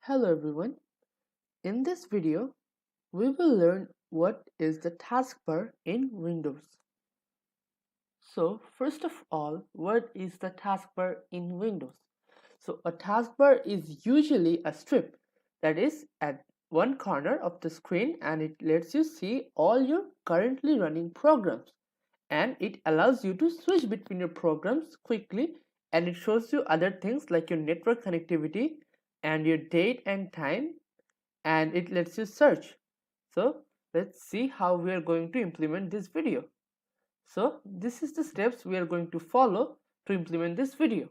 Hello everyone. In this video, we will learn what is the taskbar in Windows. So first of all, what is the taskbar in Windows? So a taskbar is usually a strip that is at one corner of the screen and it lets you see all your currently running programs, and it allows you to switch between your programs quickly, and it shows you other things like your network connectivity and your date and time, and it lets you search. So let's see how we are going to implement this video. So this is the steps we are going to follow to implement this video.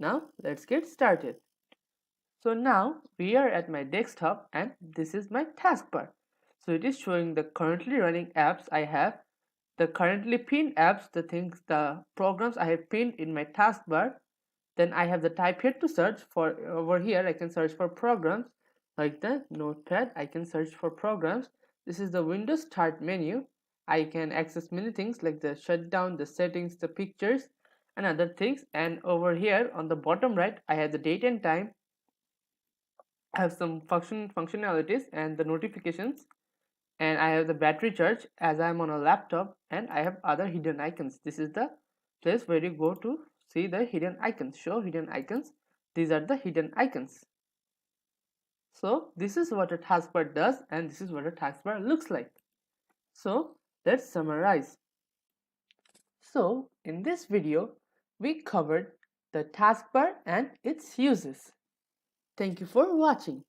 Now let's get started. So now we are at my desktop and this is my taskbar. So it is showing the currently running apps I have, the currently pinned apps, the programs I have pinned in my taskbar. Then I have the type here to search for. Over here I can search for programs like the notepad. I can search for programs. This is the Windows start menu. I can access many things like the shutdown, the settings, the pictures and other things. And over here on the bottom right I have the date and time. I have some functionalities and the notifications, and I have the battery charge as I am on a laptop, and I have other hidden icons. This is the place where you go to see the hidden icons. Show hidden icons. These are the hidden icons. So this is what a taskbar does, and this is what a taskbar looks like. So let's summarize. So in this video we covered the taskbar and its uses. Thank you for watching.